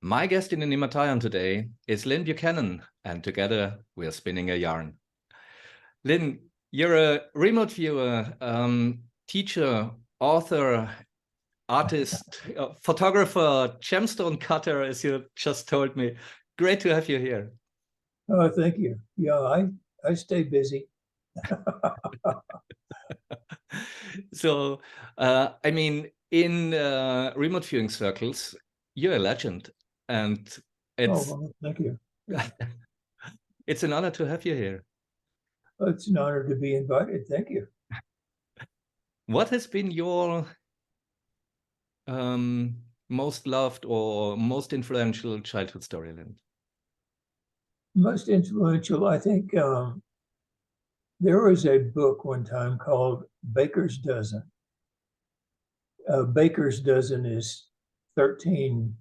My guest in the Nimataion today is Lyn Buchanan, and together we are spinning a yarn. Lyn, you're a remote viewer, teacher, author, artist, photographer, gemstone cutter, as you just told me. Great to have you here. Oh, thank you. Yeah, I stay busy. So, I mean, in remote viewing circles, you're a legend, and Oh, it's well, thank you. it's an honor to have you here. It's an honor to be invited. Thank you. What has been your most loved or most influential childhood story, Lyn? Most influential, I think there was a book one time called Baker's Dozen. Baker's Dozen is 13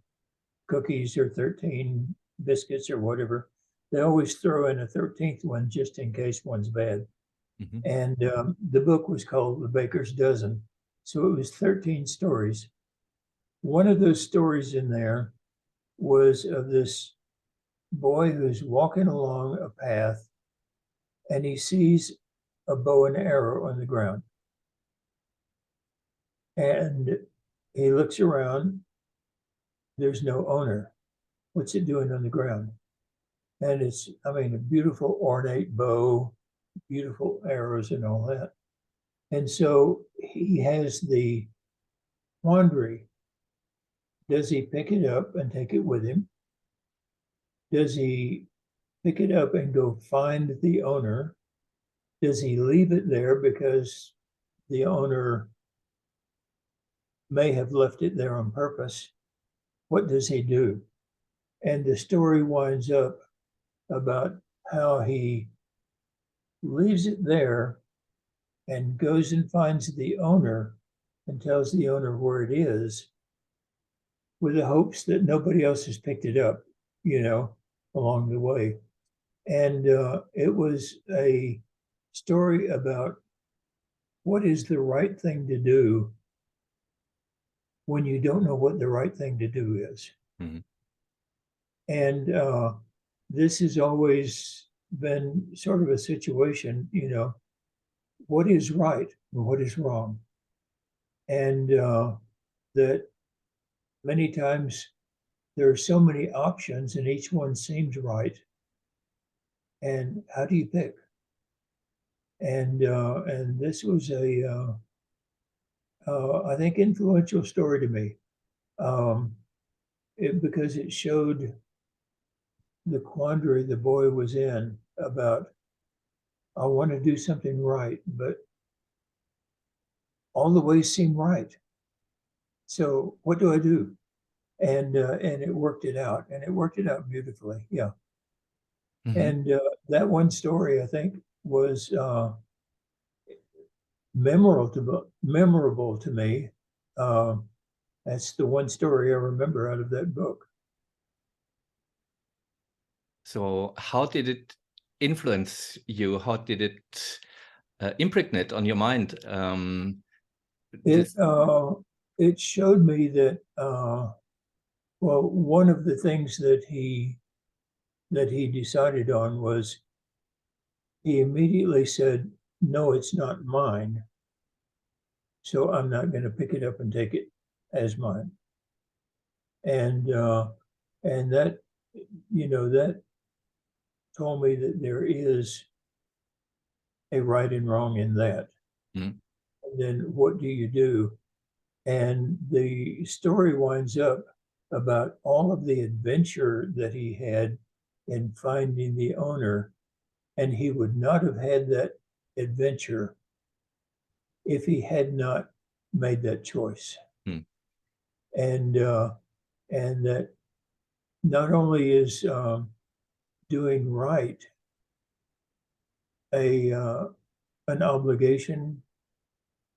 cookies or 13 biscuits or whatever. They always throw in a 13th one just in case one's bad. Mm-hmm. And the book was called The Baker's Dozen. So it was 13 stories. One of those stories in there was of this boy who's walking along a path and he sees a bow and arrow on the ground. And he looks around, there's no owner. What's it doing on the ground? And it's, I mean, a beautiful ornate bow, beautiful arrows and all that. And so he has the quandary. Does he pick it up and take it with him? Does he pick it up and go find the owner? Does he leave it there because the owner may have left it there on purpose? What does he do? And the story winds up about how he leaves it there and goes and finds the owner and tells the owner where it is with the hopes that nobody else has picked it up, along the way. And it was a story about what is the right thing to do when you don't know what the right thing to do is. Mm-hmm. And this has always been sort of a situation, what is right and what is wrong. And that many times there are so many options and each one seems right. And how do you pick? And this was I think, influential story to me, because it showed the quandary the boy was in about, I want to do something right, but all the ways seem right. So what do I do? And it worked it out, and it worked it out beautifully. Yeah. Mm-hmm. And that one story, I think, was memorable to me. That's the one story I remember out of that book. So how did it influence you? How did it impregnate on your mind? It showed me that well, one of the things that he decided on was he immediately said, "No, it's not mine. So I'm not going to pick it up and take it as mine." And that, that told me that there is a right and wrong in that. Mm-hmm. And then what do you do? And the story winds up about all of the adventure that he had in finding the owner. And he would not have had that adventure if he had not made that choice. Mm-hmm. And that not only is doing right an obligation,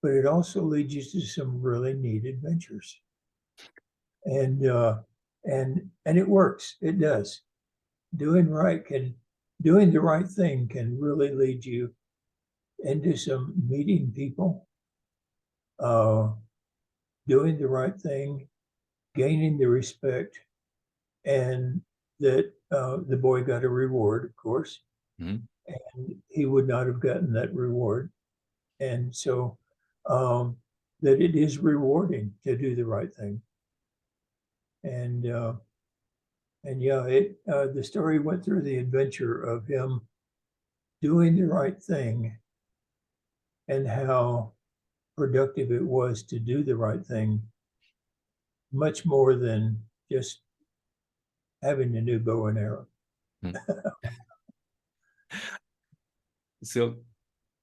but it also leads you to some really neat adventures. And it works. It does. Doing the right thing can really lead you into some meeting people, doing the right thing, gaining the respect, and that the boy got a reward, of course, Mm-hmm. and he would not have gotten that reward. And so that it is rewarding to do the right thing. And yeah, the story went through the adventure of him doing the right thing and how productive it was to do the right thing, much more than just having a new bow and arrow. So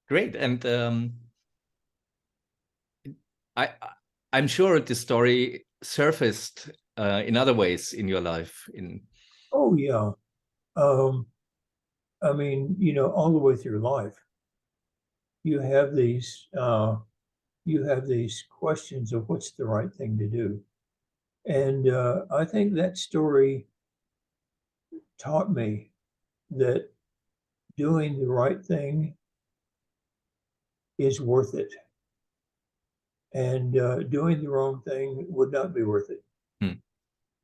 great. And I'm sure the story surfaced in other ways in your life. Oh yeah. I mean, all the way through life, you have these questions of what's the right thing to do. And I think that story taught me that doing the right thing is worth it. And doing the wrong thing would not be worth it. Hmm.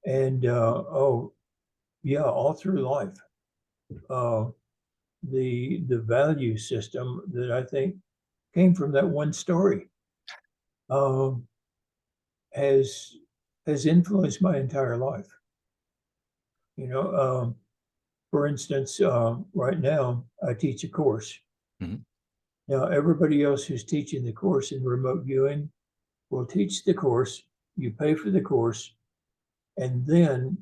And oh, yeah, all through life, the value system that I think came from that one story um, has influenced my entire life. For instance, right now I teach a course. Mm-hmm. Now, everybody else who's teaching the course in remote viewing will teach the course, you pay for the course, and then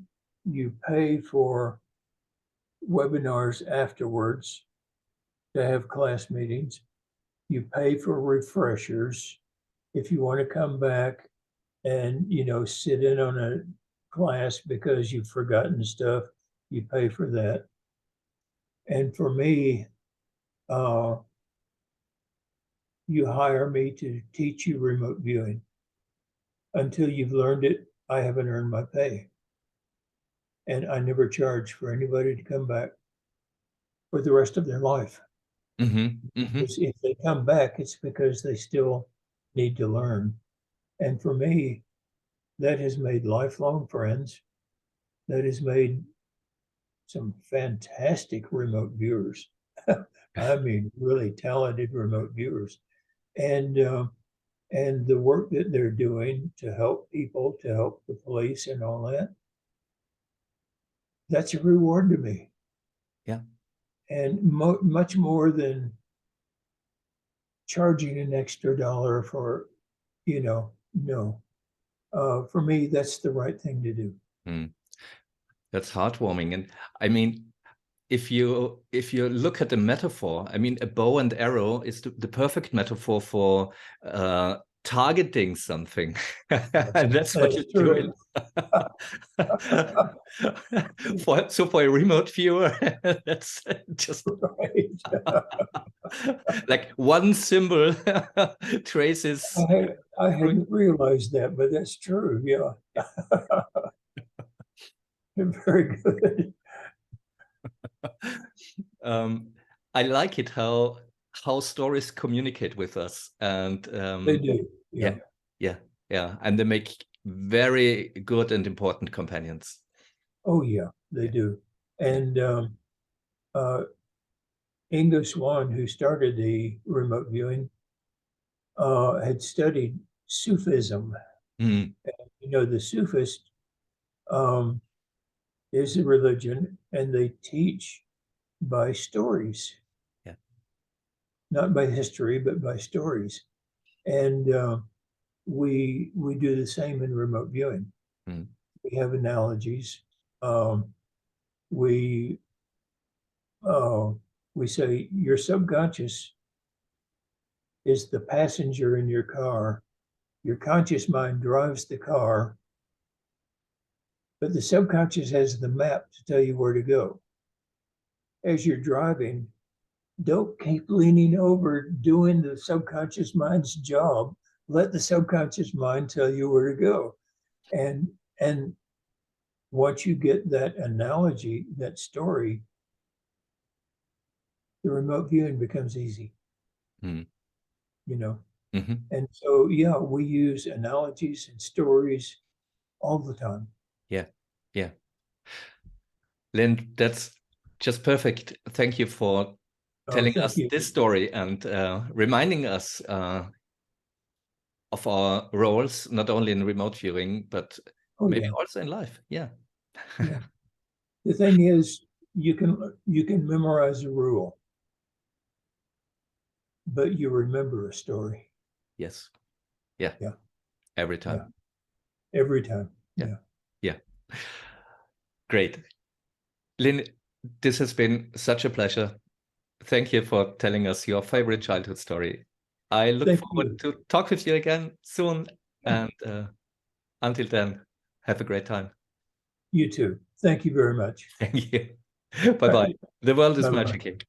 you pay for webinars afterwards to have class meetings. You pay for refreshers. If you want to come back and, sit in on a class because you've forgotten stuff, you pay for that. And for me, you hire me to teach you remote viewing. Until you've learned it, I haven't earned my pay. And I never charge for anybody to come back for the rest of their life. Mm-hmm. Mm-hmm. Because if they come back, it's because they still need to learn. And for me, that has made lifelong friends. That has made some fantastic remote viewers. I mean, really talented remote viewers. And the work that they're doing to help people, to help the police and all that, that's a reward to me. Yeah. And much more than charging an extra dollar for, no. For me, that's the right thing to do. Mm. That's heartwarming. And I mean, if you look at the metaphor, I mean, a bow and arrow is the perfect metaphor for targeting something. And that's what you're That's true. doing. For a remote viewer, that's just Right. like one symbol traces. I hadn't realized that, but that's true. Yeah. Very good. I like it how stories communicate with us, and They do. yeah, Yeah. yeah, yeah, and they make very good and important companions. Oh, yeah, they Yeah, do. yeah. And uh, Ingo Swann, who started the remote viewing, had studied Sufism. Mm, The Sufist um, is a religion, and they teach by stories, yeah. not by history, but by stories. And we do the same in remote viewing. Mm, We have analogies. Um, we uh, we say your subconscious is the passenger in your car. Your conscious mind drives the car, but the subconscious has the map to tell you where to go. As you're driving, don't keep leaning over doing the subconscious mind's job. Let the subconscious mind tell you where to go. And once you get that analogy, that story, the remote viewing becomes easy, mm, you know. mhm. And so, yeah, we use analogies and stories all the time. Yeah, yeah. Lyn, that's just perfect. Thank you for telling thank us you. this story and reminding us of our roles, not only in remote viewing, but maybe also in life. Yeah. Yeah. The thing is, you can memorize a rule, but you remember a story. Yes. Yeah. Yeah. Every time. Yeah. Every time. Yeah. Yeah. Great. Lyn, this has been such a pleasure. Thank you for telling us your favorite childhood story. I look Thank forward you. to talk with you again soon. And until then, have a great time. You too. Thank you very much. Thank you. Bye-bye. The world is Bye-bye. magic.